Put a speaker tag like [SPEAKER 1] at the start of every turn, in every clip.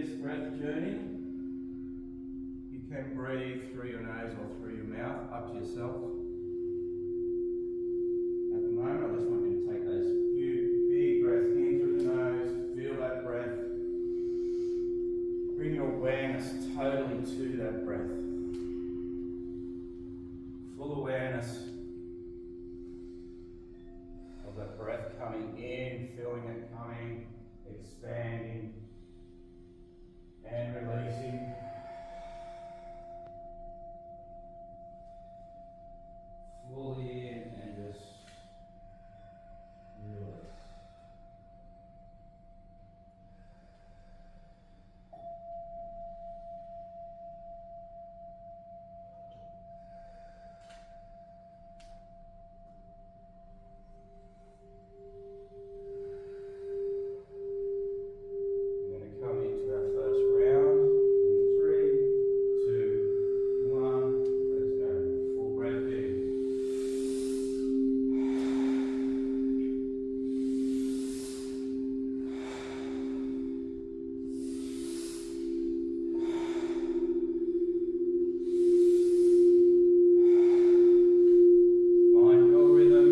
[SPEAKER 1] this breath journey, you can breathe through your nose or through your mouth, up to yourself. At the moment, I just want you to take those few big breaths in through the nose, feel that breath. Bring your awareness totally to that breath. Full awareness of that breath coming in, feeling it coming, expanding, and releasing. Fully in and just release. We're going to come into our first round in 3, 2, 1. Let's go. Full breath in. Find your rhythm.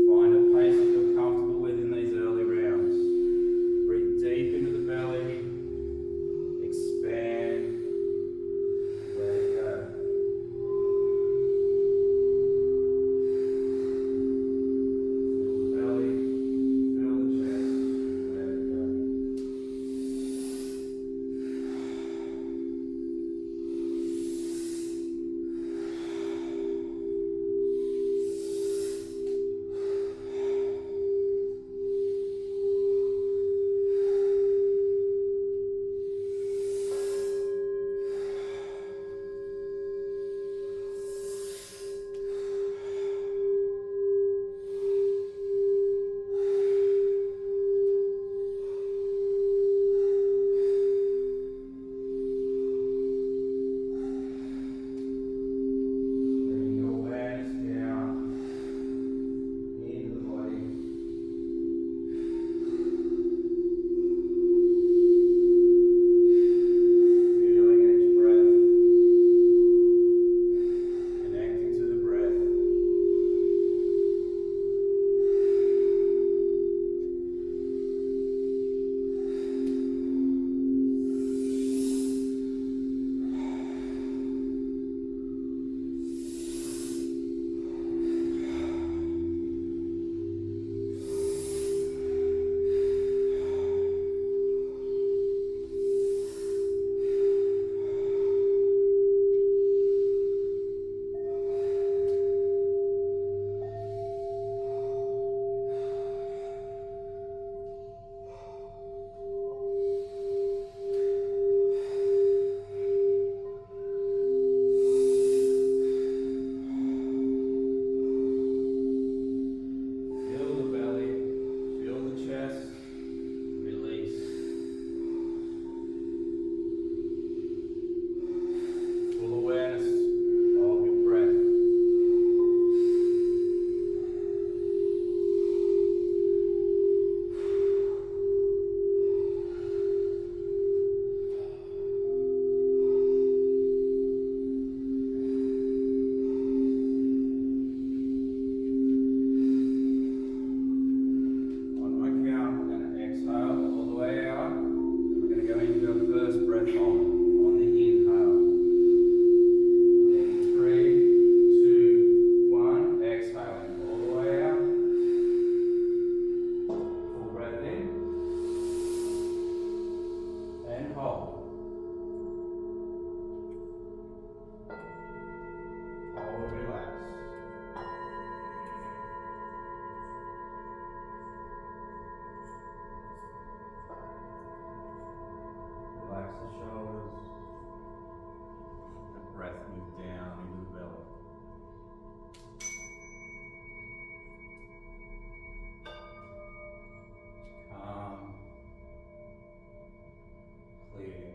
[SPEAKER 1] Find a pace that you're comfortable with in these early rounds. Breathe deep into the belly. Expand. Let it go. Feel the belly. Feel the chest. Let it go. Bring your awareness down into the body. Feeling each breath. Connecting to the breath. Feel the belly, feel the chest, release. Full awareness of your breath. On my count, we're going to exhale all the way out. We're going to go into our first breath on the inhale. In 3, 2, 1, exhaling all the way out. Full breath in. And hold. Hold, relax. Relax the shoulders. The breath move down into the belly. Calm. Clear.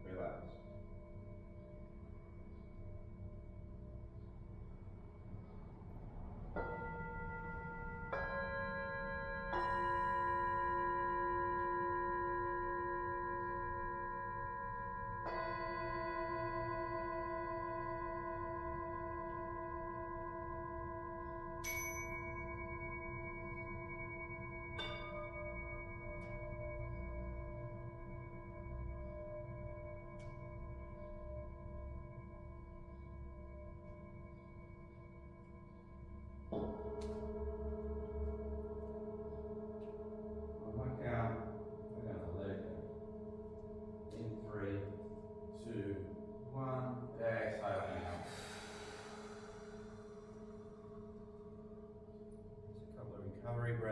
[SPEAKER 1] Relax.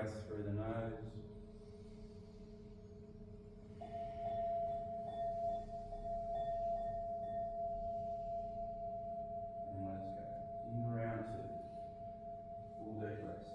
[SPEAKER 1] breath through the nose. And let's go. In round two. Full deep breaths.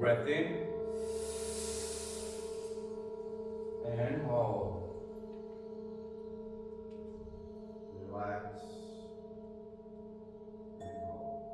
[SPEAKER 1] breath in and hold. Relax and hold.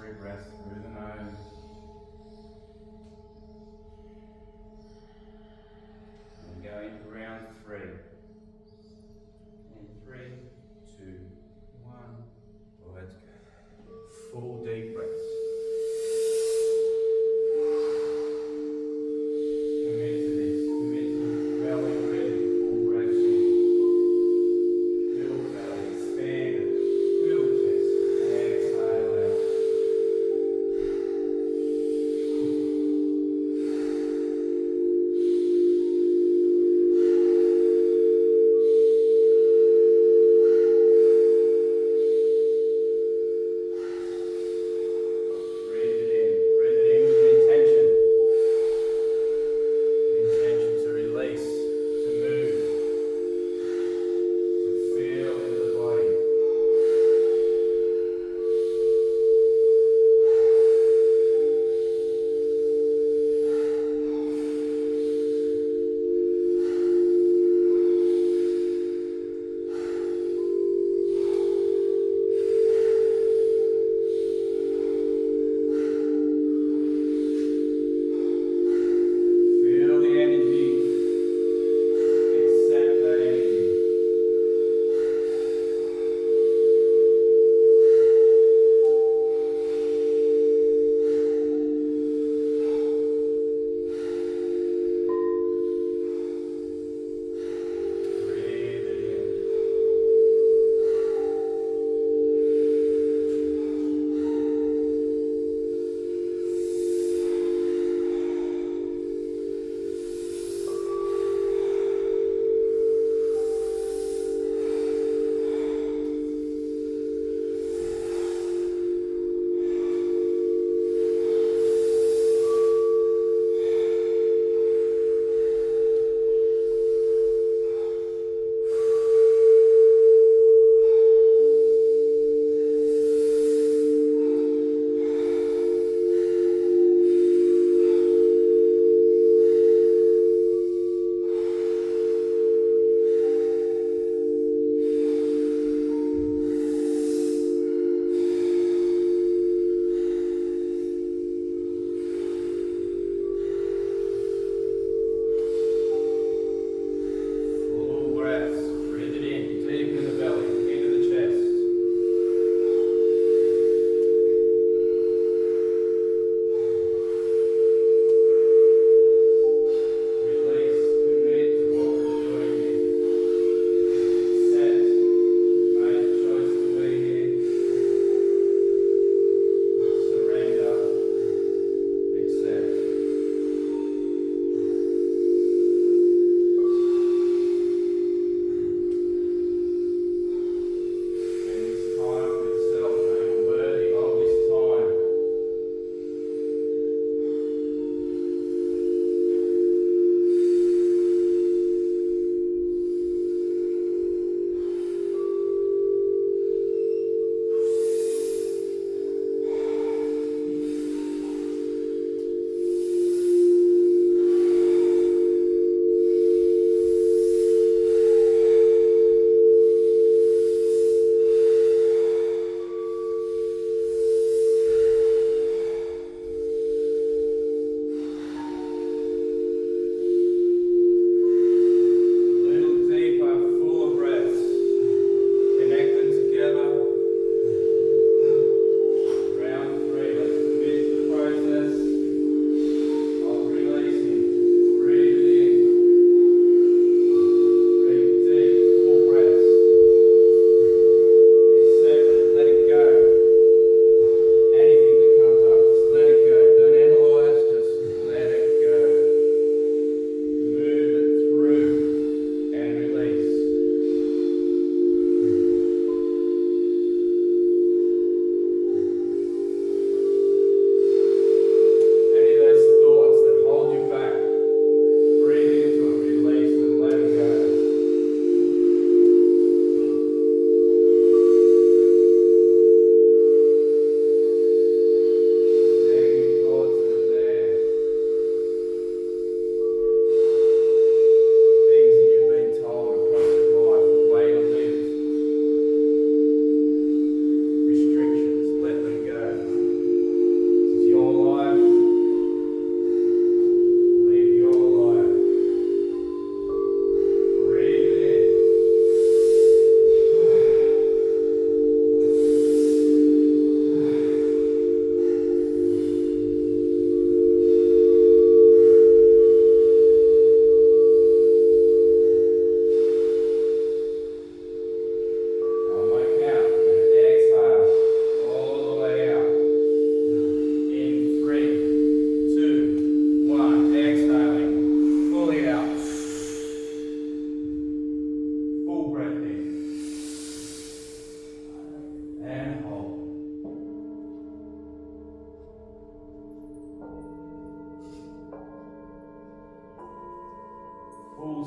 [SPEAKER 1] 3 breaths through the nose. And go into round 3. In 3, 2, 1. Let's go. Full deep breaths. Commit to this. Commit to belly breathing. Full breaths in. Fill belly. Expand it. Fill chest. Exhale out.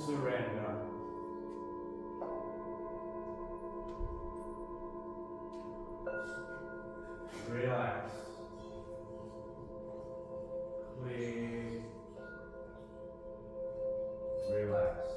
[SPEAKER 1] surrender. Relax. Clear. Relax.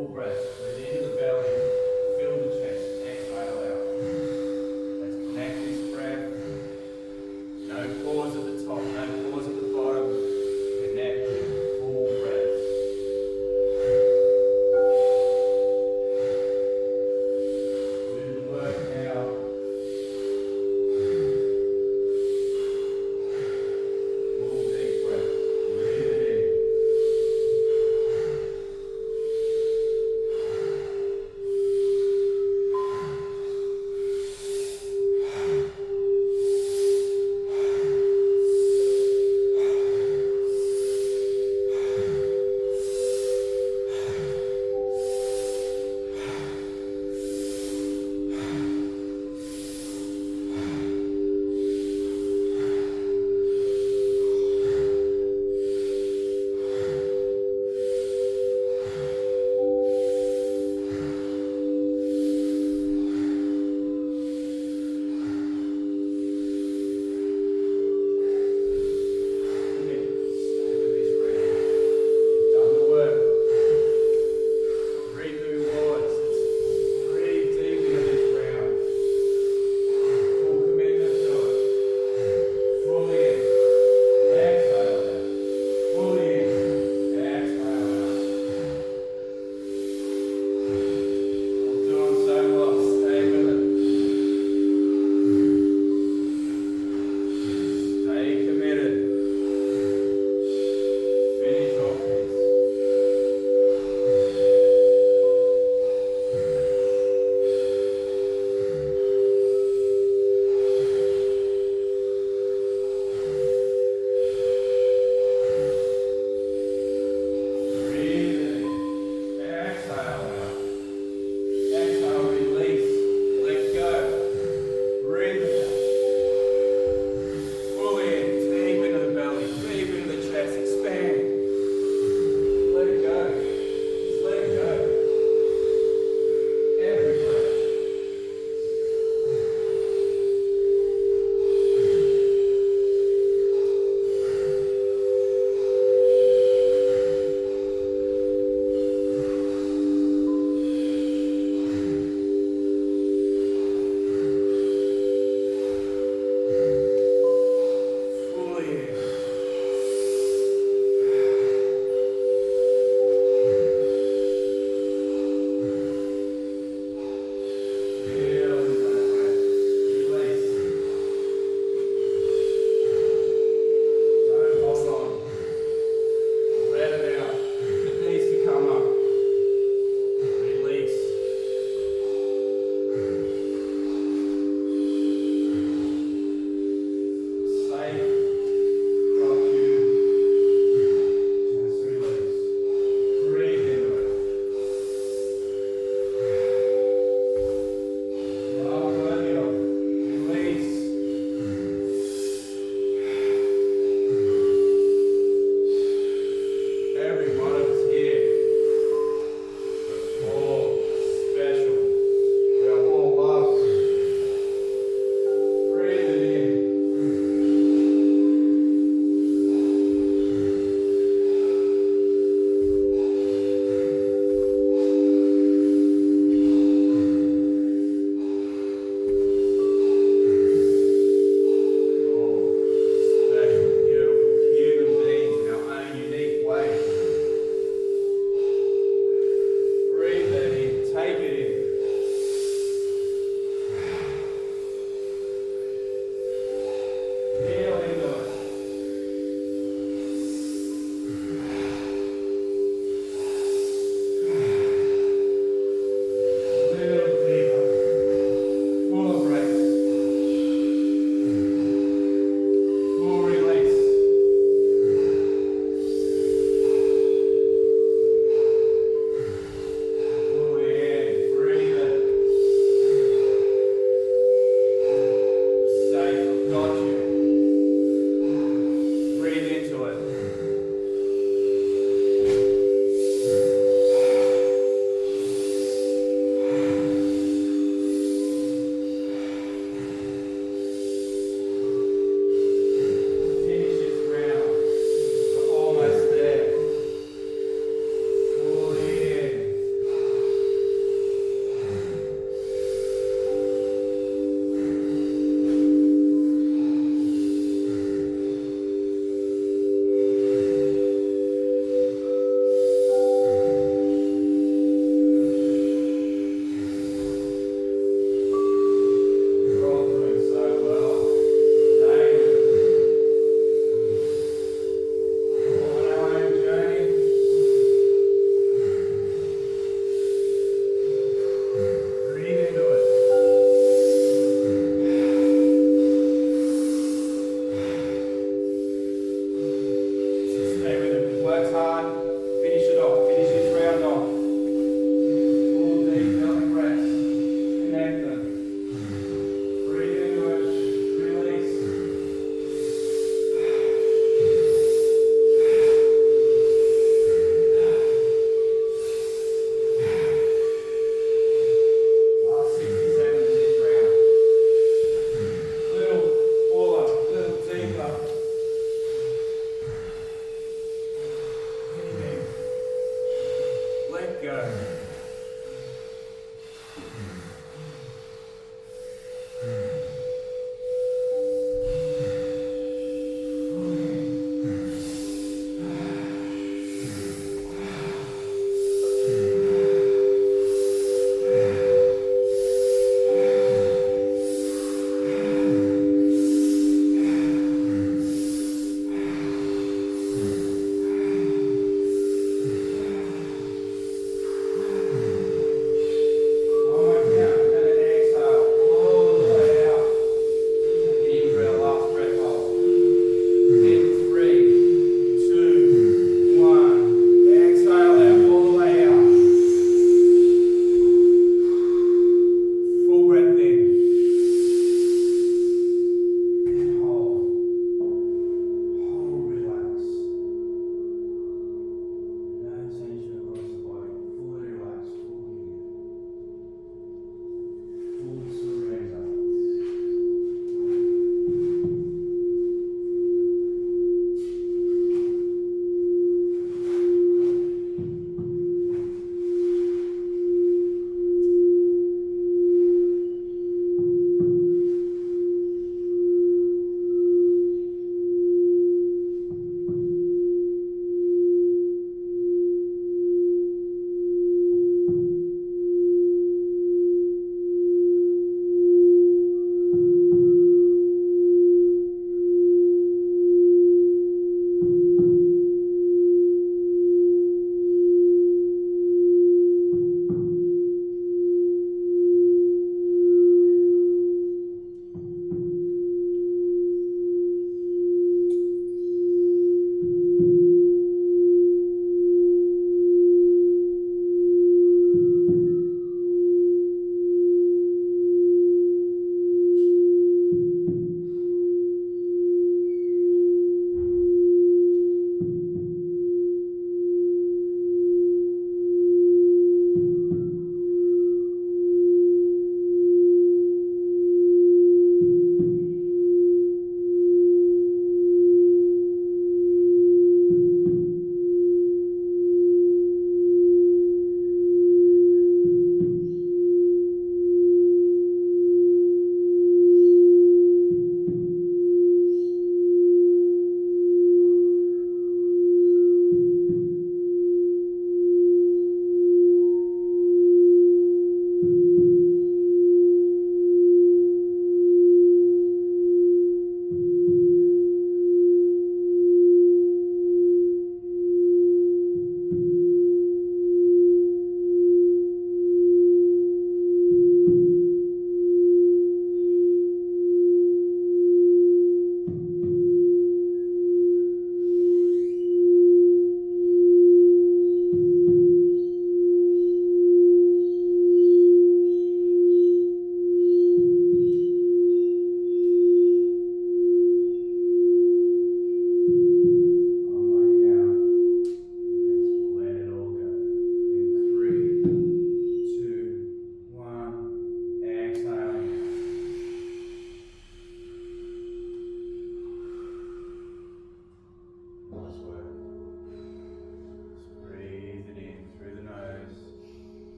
[SPEAKER 1] Full breath. Breathe into the belly. Fill the chest. Exhale out. Let's connect this breath. No pause at the top. No pause at the bottom. Connected. Full breath. Do the work now. Full deep breath. Breathe it in. go.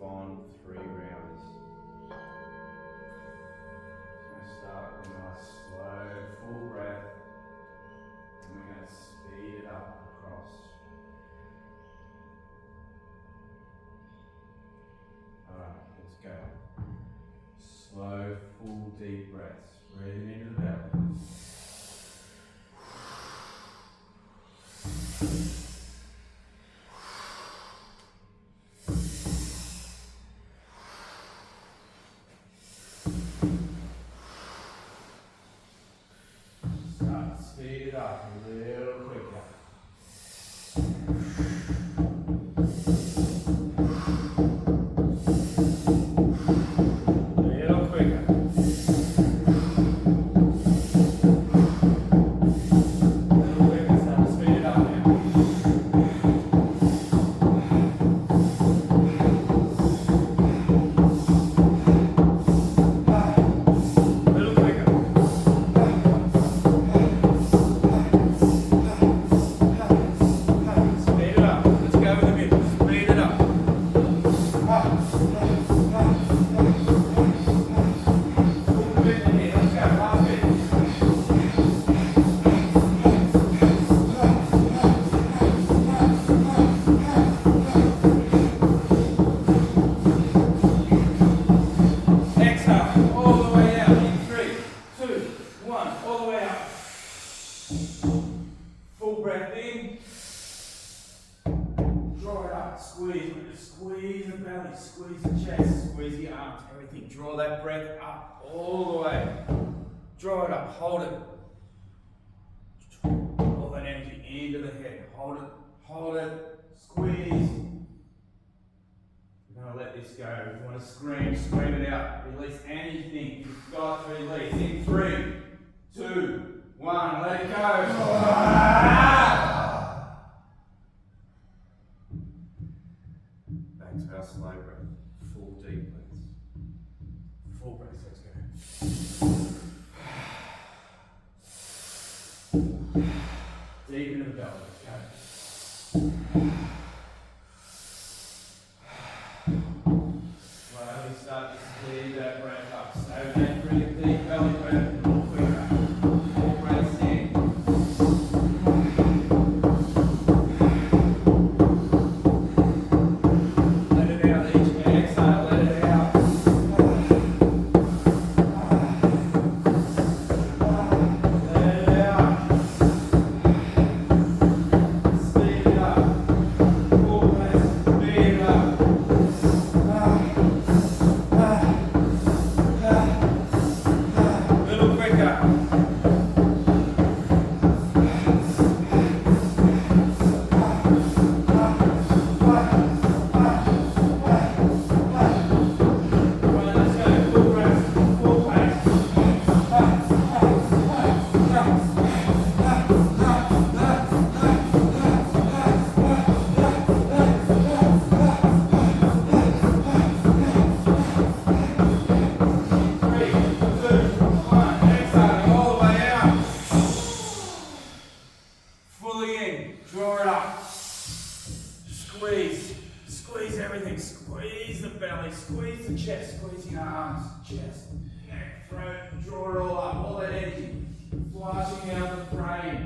[SPEAKER 1] Fond 3 rounds. So start with a nice slow, full breath, and we're going to speed it up across. Alright, let's go. Slow, full, deep breaths. Breathing into the belly. Speed it up a little quicker. Little quicker. Little quicker, start to speed it up now. Little quicker. all out. Full breath in. Draw it up, squeeze the belly, squeeze the chest, squeeze the arms, everything. Draw that breath up all the way. Draw it up, hold it. All that energy into the head. Hold it, squeeze. We're going to let this go. If you want to scream it out. Release anything you've got to release. In 3, 2, 1, let it go. Back to our slow breath. Full deep breaths. Full breaths, let's go. Deep into the belly, let's go. Slowly start to speed that breath up. So then bring a deep belly breath a little quicker. 4 breaths in. Let it out each exhale, let it out. Let it out. Speed it up. 4 breaths, speed it up. Little quicker. Come on, let's go. Full breath, full pace. Three, two, one. Exhale all the way out. Fully in. Draw it up. Squeeze everything. Squeeze the belly. Squeeze the chest. Squeeze the arms, chest, neck, throat. Draw it all up. All that energy flushing out the brain.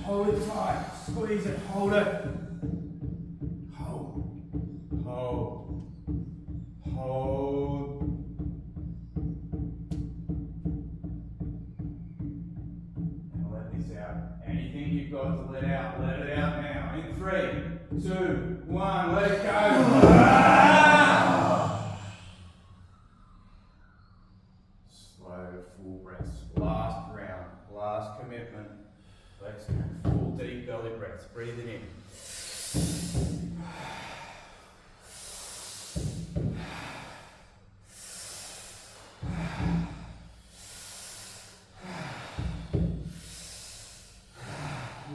[SPEAKER 1] Hold it tight. Squeeze it. Hold it. Hold. And let this out. Anything you've got to let out, let it out now. In 3, 2, 1, let it go. Slow, full breaths. Last round, last commitment. Let's go. Full deep belly breaths. Breathing in.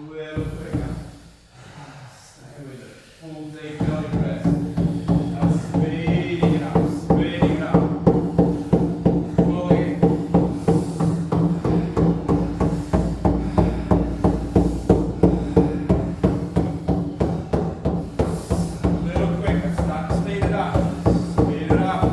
[SPEAKER 1] Little quicker. Stay with it. Full deep belly breath. Now speeding it up, speeding it up. Fully in. Little quicker. Start to speed it up. Speed it up.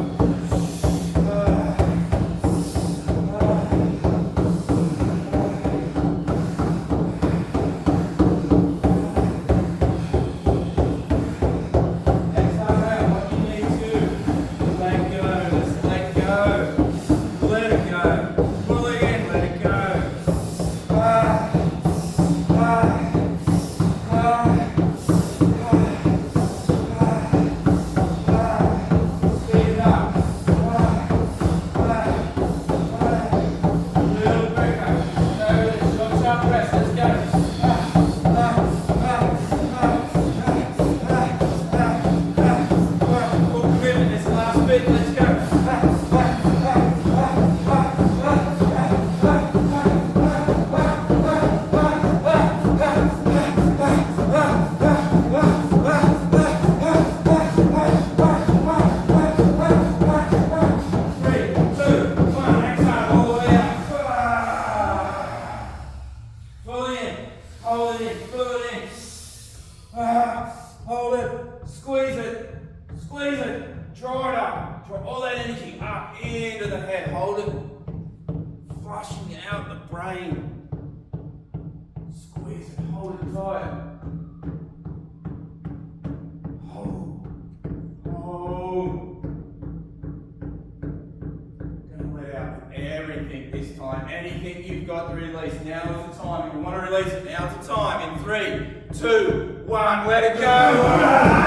[SPEAKER 1] Let's go. Hold it, squeeze it, draw it up, draw all that energy up into the head, hold it, flushing out the brain, squeeze it, hold it tight, hold, gonna let out everything this this time. Anything you've got to release, now is the time. If you want to release it, now's the time. In 3, 2, 1, let it go.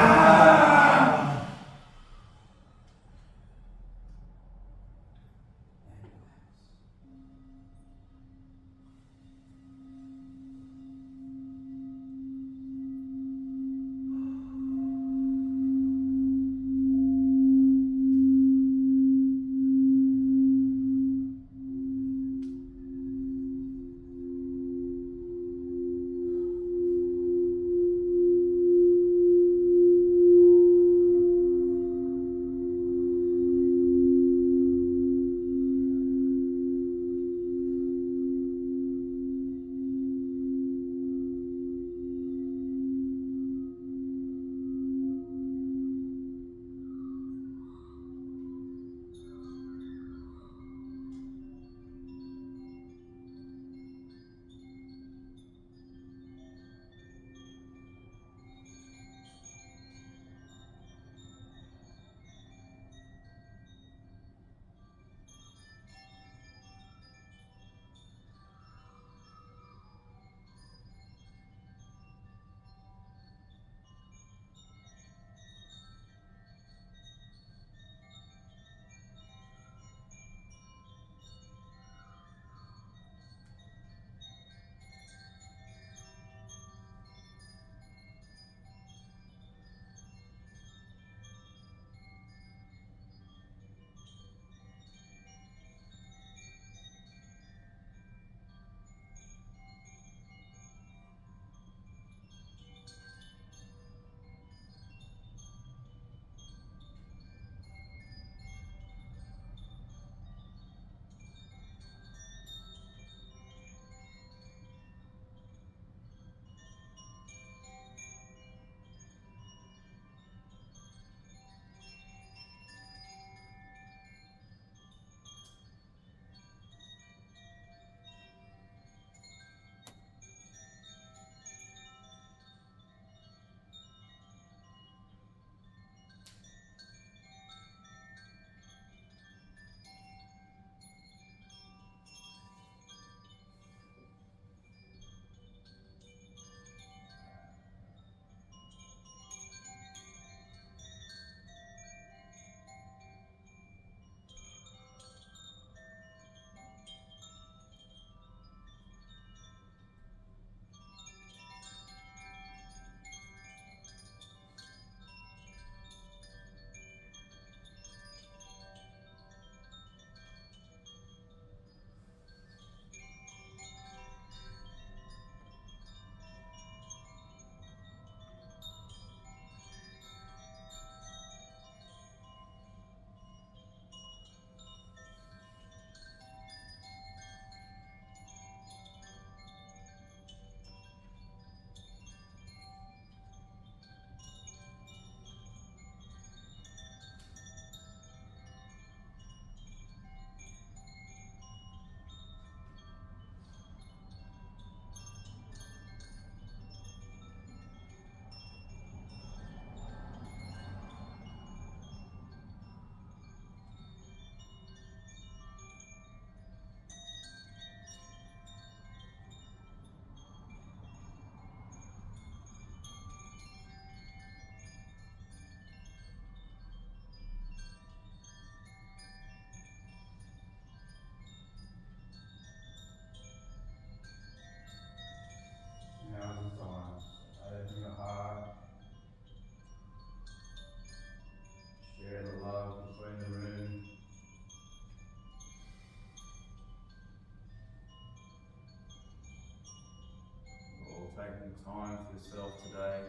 [SPEAKER 1] Taking time for yourself today.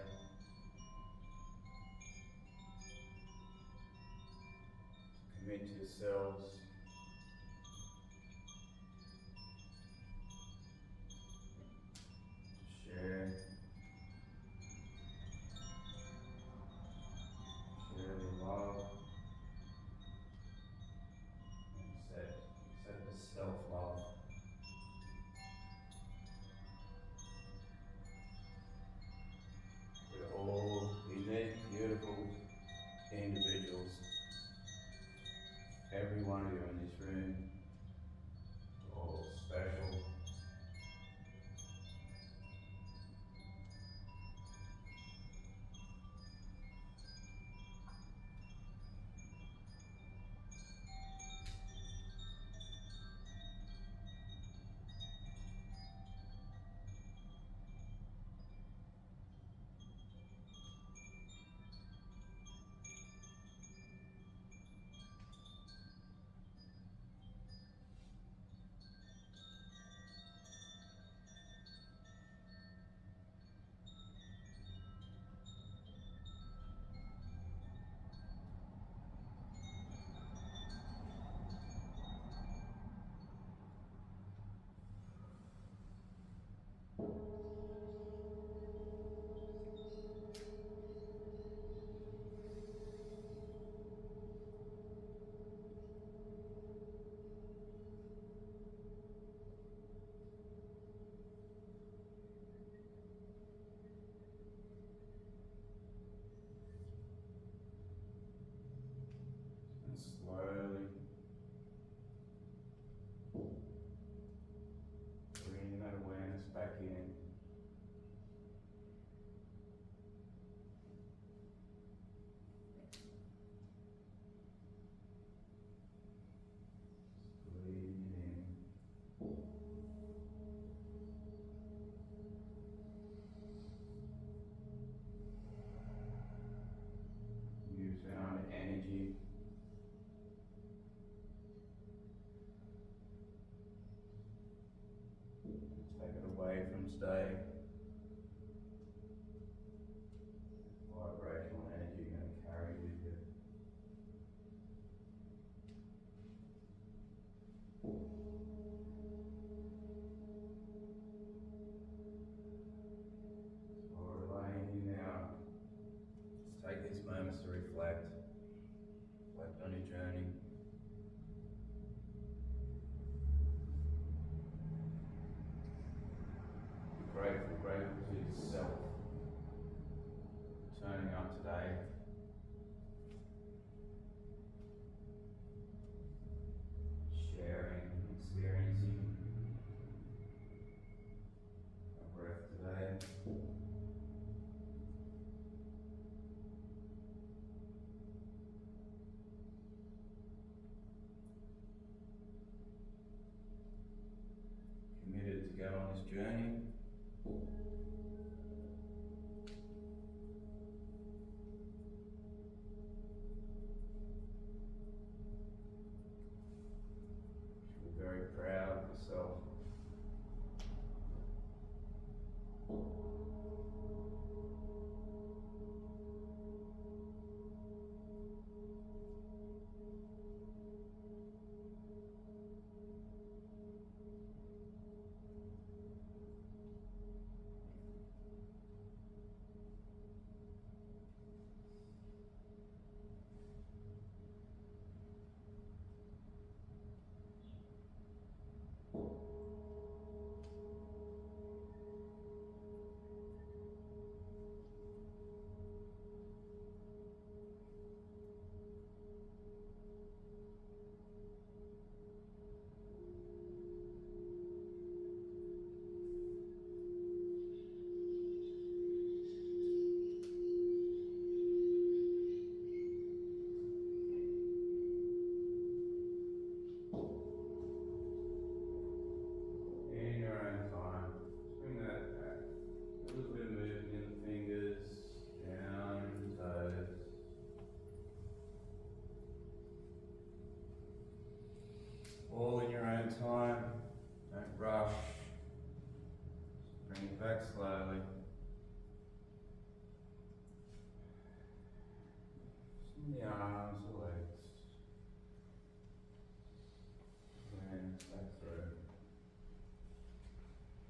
[SPEAKER 1] Commit to yourselves. Share. Share the love. And set the self-love. We're all unique, beautiful individuals. Every one of you away from today. Vibrational energy you're going to carry with you. So relying you now. Just take these moments to reflect on your journey. Be grateful to yourself for turning up today. Sharing, experiencing a breath today. Committed to go on this journey. Feel very proud of yourself. In your own time, just bring that back. A little bit of movement in the fingers, down the toes. All in your own time. Don't rush. Just bring it back slowly. Just in the arms,